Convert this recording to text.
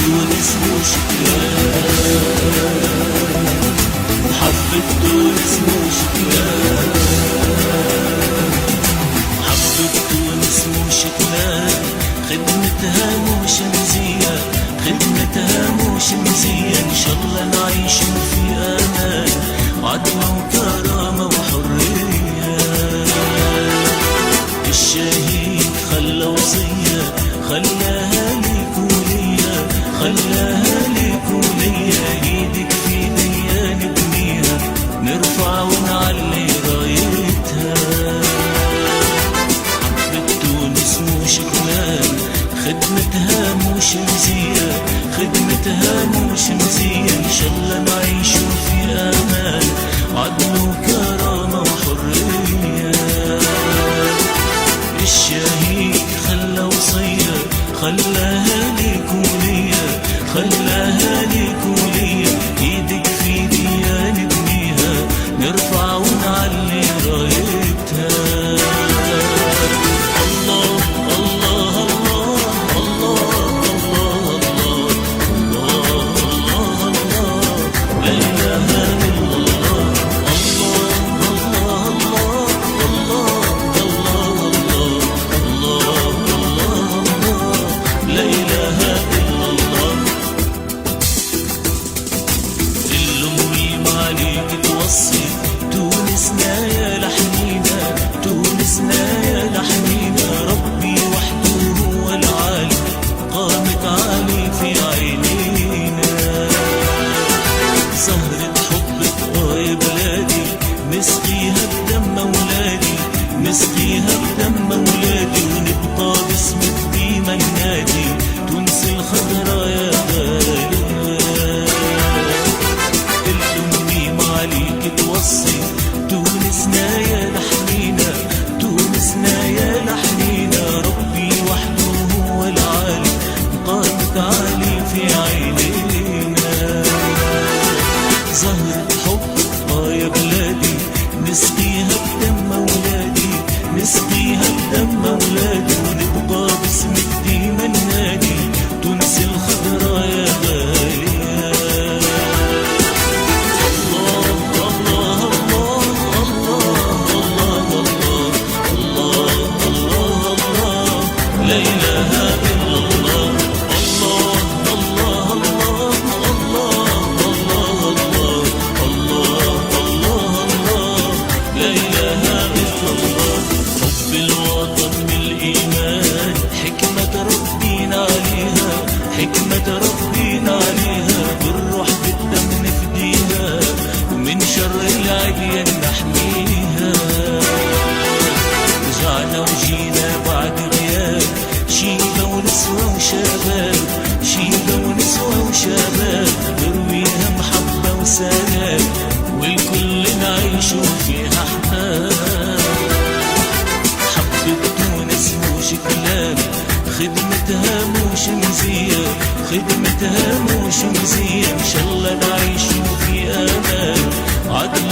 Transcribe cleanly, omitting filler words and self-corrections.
تونس مش كلام، محبة تونس مش كلام، محبة تونس مش كلام، خدمتها مش مزية، خدمتها مش مزية. إن شاء الله نعيش في أمان، عدل وكرامة وحرية. الشهيد خلى وصية، خلاها ليك وليا، خلاها ليك وليا. ايدك في ايديا نبنيها، نرفع ونعلي رايتها. حبة تونس مش كلام، خدمتها مش مزية، خدمتها مش مزية. ان شاء الله نعيش في امان، عدل وكرامة وحرية. الشهيد خلى وصية، خلاها ليك وليا، خلاها ليك وليا. ايدك في ايديا نبنيها، نرفع ونعلي رايتها. الله الله الله الله الله الله الله الله، لا اله الا الله. الله الله الله الله لا إله إلا الله. الأمي معليك توصي، تونسنا يا لحنينا، تونسنا يا لحنينا. ربي وحده هو العالي، قامت عالي في عينينا. زهرة حبك يا بلادي، نسقيها بدم أولادي، نسقيها بدم أولادي. ونبقى باسمك ديما ننادي، تونس الخضرا يا غالية. الأمي معليك توصي، تونسنا يا لحنينا، تونسنا يا لحنينا. ربي وحده هو العالي، قامت عالي في عينينا. زهرة حبك يا بلادي، نسقيها بدم أولادي، نسقيها بدم أولادي. ونبقى باسمك ديما ننادي، تونس الخضرا يا غالية. الله الله الله الله الله الله الله الله، لا إله إلا الله. الله الله الله الله الله الله الله، لا إله إلا الله. حب الوطن من الإيمان، حكمة ربينا عليها، حكمة ربينا عليها. بالروح بالدم نفديها، ومن شر العديان نحميها. رجعنا وجينا بعد غياب، شيبة ونسوة وشباب، شيبة ونسوة وشباب. نرويها محبة وسلام، والكل نعيشوا فيها أحباب. حبة تونس مش كلام، خدمتها مش مزية، خدمتها مش مزية. إن شاء الله نعيشوا في أمان، عدل